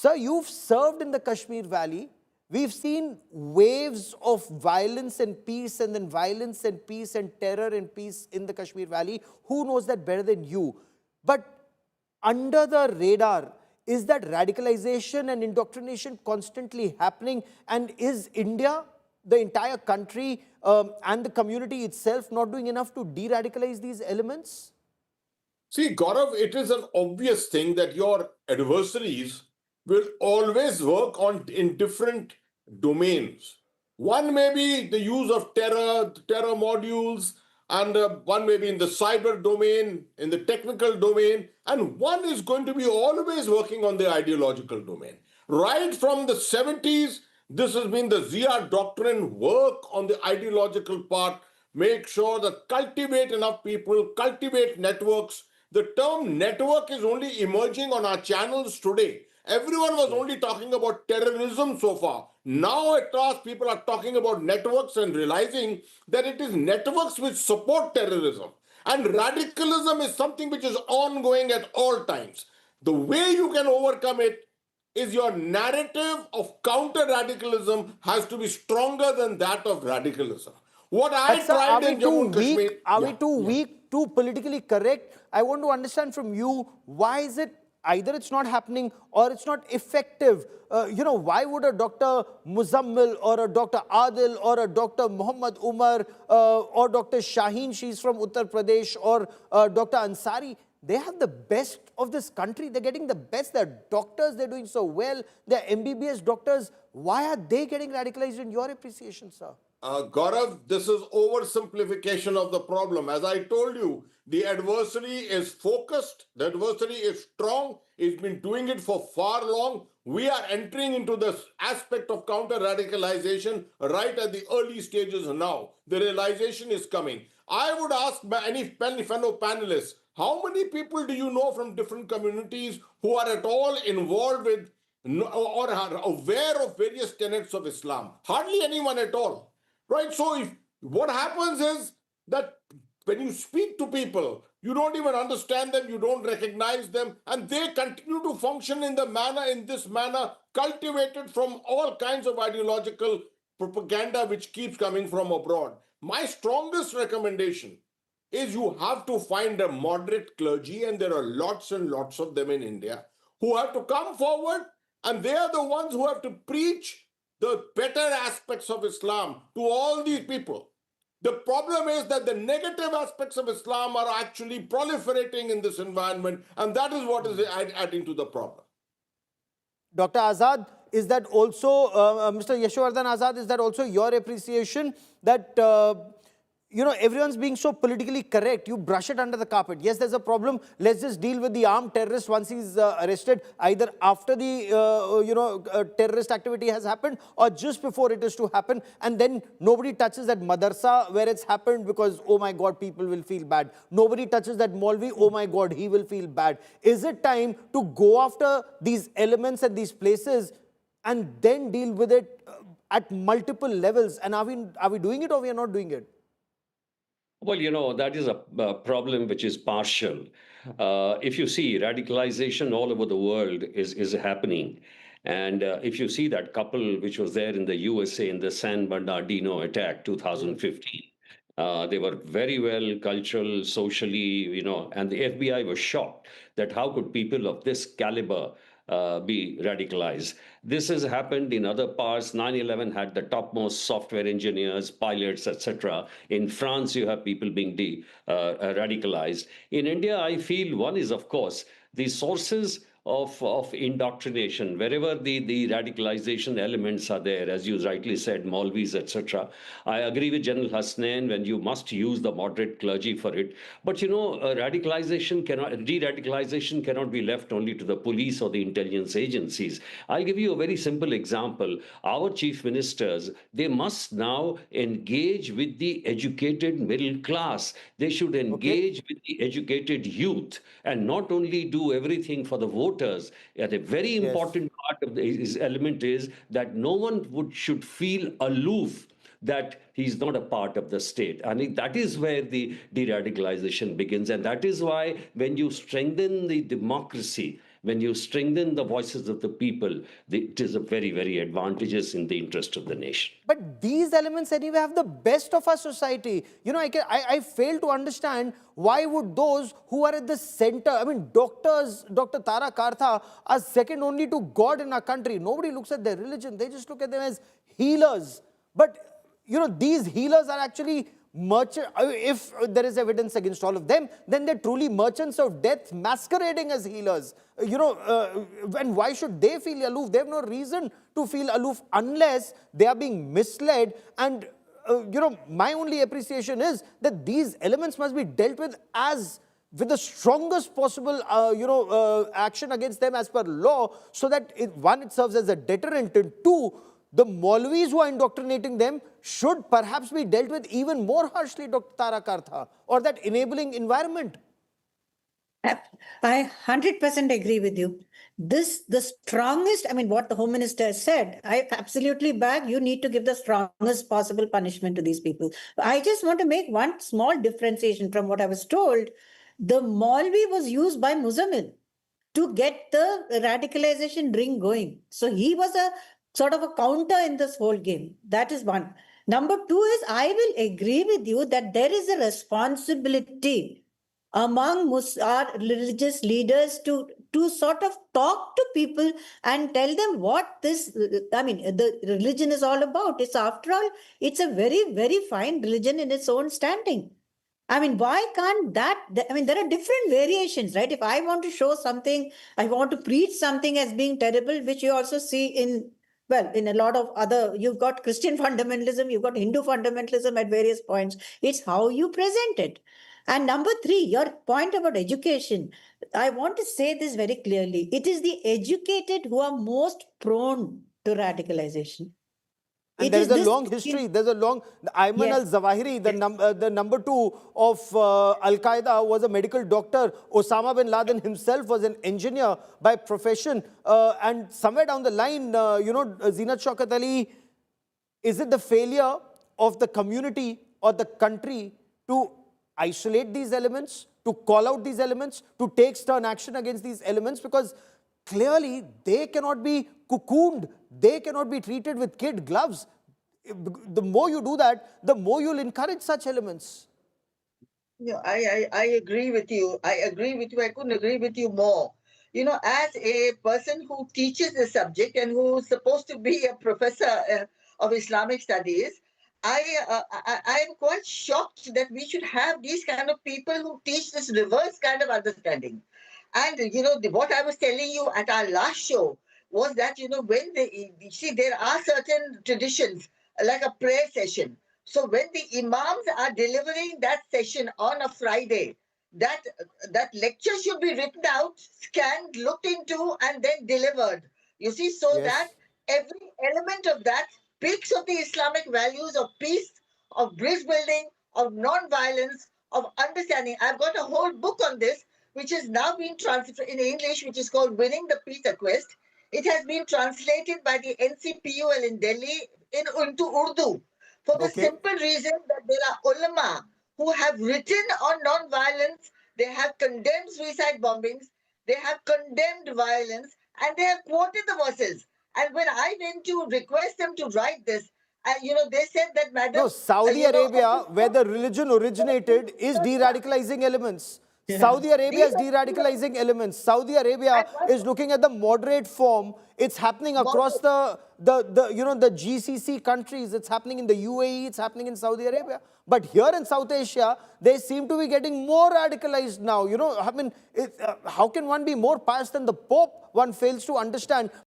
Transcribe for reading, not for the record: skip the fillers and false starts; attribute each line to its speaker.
Speaker 1: Sir, you've served in the Kashmir Valley. We've seen waves of violence and peace, and then violence and peace and terror and peace in the Kashmir Valley. Who knows that better than you? But under the radar, is that radicalization and indoctrination constantly happening? And is India, the entire country, and the community itself not doing enough to de-radicalize these elements?
Speaker 2: See, Gaurav, it is an obvious thing that your adversaries will always work on in different domains. One may be the use of terror modules, and one may be in the cyber domain, in the technical domain, and one is going to be always working on the ideological domain. Right from the 70s, this has been the Zia doctrine, work on the ideological part, make sure that cultivate enough people, cultivate networks. The term network is only emerging on our channels today. Everyone was only talking about terrorism so far. Now at last people are talking about networks and realizing that it is networks which support terrorism. And radicalism is something which is ongoing at all times. The way you can overcome it is your narrative of counter-radicalism has to be stronger than that of radicalism. What I
Speaker 1: Sir,
Speaker 2: tried in Jammu and Kashmir...
Speaker 1: Are we too weak, too politically correct? I want to understand from you, why is it either it's not happening or it's not effective? Why would a Dr. Muzammil or a Dr. Adil or a Dr. Muhammad Umar or Dr. Shaheen, she's from Uttar Pradesh, or Dr. Ansari, they have the best of this country. They're getting the best. They're doctors. They're doing so well. They're MBBS doctors. Why are they getting radicalized in your appreciation, sir?
Speaker 2: Gaurav, this is oversimplification of the problem. As I told you, the adversary is focused, the adversary is strong, it's been doing it for far long. We are entering into this aspect of counter-radicalization right at the early stages now. The realization is coming. I would ask any fellow panelists, how many people do you know from different communities who are at all involved with or are aware of various tenets of Islam? Hardly anyone at all. Right? So what happens is that when you speak to people, you don't even understand them, you don't recognize them, and they continue to function in this manner, cultivated from all kinds of ideological propaganda which keeps coming from abroad. My strongest recommendation is you have to find a moderate clergy, and there are lots and lots of them in India, who have to come forward, and they are the ones who have to preach the better aspects of Islam to all these people. The problem is that the negative aspects of Islam are actually proliferating in this environment, and that is what is adding to the problem.
Speaker 1: Dr. Azad, is that also, Mr. Yashwardhan Azad, is that also your appreciation that everyone's being so politically correct, you brush it under the carpet? Yes, there's a problem. Let's just deal with the armed terrorist once he's arrested, either after the, terrorist activity has happened or just before it is to happen. And then nobody touches that madrasa where it's happened because, oh my God, people will feel bad. Nobody touches that Maulvi, oh my God, he will feel bad. Is it time to go after these elements at these places and then deal with it at multiple levels? And are we doing it or we are not doing it?
Speaker 3: Well, that is a problem which is partial. If you see, radicalization all over the world is happening. And if you see that couple which was there in the USA in the San Bernardino attack, 2015, they were very well cultural, socially, and the FBI was shocked that how could people of this caliber be radicalized. This has happened in other parts. 9/11 had the topmost software engineers, pilots, etc. In France, you have people being radicalized. In India, I feel one is, of course, the sources of indoctrination, wherever the radicalization elements are there, as you rightly said, Maulvis, etc. I agree with General Hasnain when you must use the moderate clergy for it. But de-radicalization cannot be left only to the police or the intelligence agencies. I'll give you a very simple example. Our chief ministers, they must now engage with the educated middle class. They should engage with the educated youth and not only do everything for the voters. And a very important part of this element is that no one should feel aloof that he's not a part of the state. I mean, that is where the de-radicalization begins. And that is why when you strengthen the democracy when you strengthen the voices of the people, it is a very, very advantageous in the interest of the nation.
Speaker 1: But these elements anyway have the best of our society. You know, I fail to understand why would those who are at the center, I mean, doctors, Dr. Tara Kartha, are second only to God in our country. Nobody looks at their religion. They just look at them as healers. But, you know, these healers are actually merchant. If there is evidence against all of them, then they're truly merchants of death masquerading as healers. You know, and why should they feel aloof? They have no reason to feel aloof unless they are being misled. And, you know, my only appreciation is that these elements must be dealt with with the strongest possible, action against them as per law, so that one, it serves as a deterrent, and two, the Maulvis who are indoctrinating them should perhaps be dealt with even more harshly, Dr. Tara Kartha, or that enabling environment.
Speaker 4: I 100% agree with you. The strongest, I mean, what the Home Minister has said, I absolutely back. You need to give the strongest possible punishment to these people. I just want to make one small differentiation from what I was told. The Maulvi was used by Muzammil to get the radicalization ring going. So he was a sort of a counter in this whole game. That is one. Number two is, I will agree with you that there is a responsibility among our religious leaders to sort of talk to people and tell them what this, I mean, the religion is all about. It's, after all, it's a very, very fine religion in its own standing. I mean, why can't that? I mean, there are different variations, right? If I want to show something, I want to preach something as being terrible, which you also see in, well, in a lot of other, you've got Christian fundamentalism, you've got Hindu fundamentalism at various points. It's how you present it. And number three, your point about education, I want to say this very clearly. It is the educated who are most prone to radicalization.
Speaker 1: And there's a long history. There's a long. Ayman al-Zawahiri, the number two of Al-Qaeda, was a medical doctor. Osama bin Laden himself was an engineer by profession. And somewhere down the line, Zeenat Shaukat Ali, is it the failure of the community or the country to isolate these elements, to call out these elements, to take stern action against these elements? Because clearly they cannot be cocooned, they cannot be treated with kid gloves. The more you do that, the more you'll encourage such elements.
Speaker 5: Yeah, I agree with you. I agree with you. I couldn't agree with you more. You know, as a person who teaches the subject and who's supposed to be a professor of Islamic studies, I'm quite shocked that we should have these kind of people who teach this reverse kind of understanding. And you know, what I was telling you at our last show was that, you know, when they see, there are certain traditions like a prayer session. So when the imams are delivering that session on a Friday, that lecture should be written out, scanned, looked into, and then delivered. You see, so that
Speaker 1: Yes.
Speaker 5: every element of that speaks of the Islamic values of peace, of bridge building, of non-violence, of understanding. I've got a whole book on this, which is now being translated in English, which is called Winning the Peace Quest. It has been translated by the NCPUL in Delhi into Urdu, for the
Speaker 1: Okay.
Speaker 5: simple reason that there are ulama who have written on non-violence, they have condemned suicide bombings, they have condemned violence, and they have quoted the verses. And when I went to request them to write this, you know, they said that,
Speaker 1: No,
Speaker 5: madam,
Speaker 1: Saudi Arabia, where the religion originated, is de-radicalizing elements. Saudi Arabia is de-radicalizing elements. Saudi Arabia is looking at the moderate form. It's happening across the GCC countries. It's happening in the UAE. It's happening in Saudi Arabia. But here in South Asia, they seem to be getting more radicalized now. You know, I mean, how can one be more pious than the Pope? One fails to understand.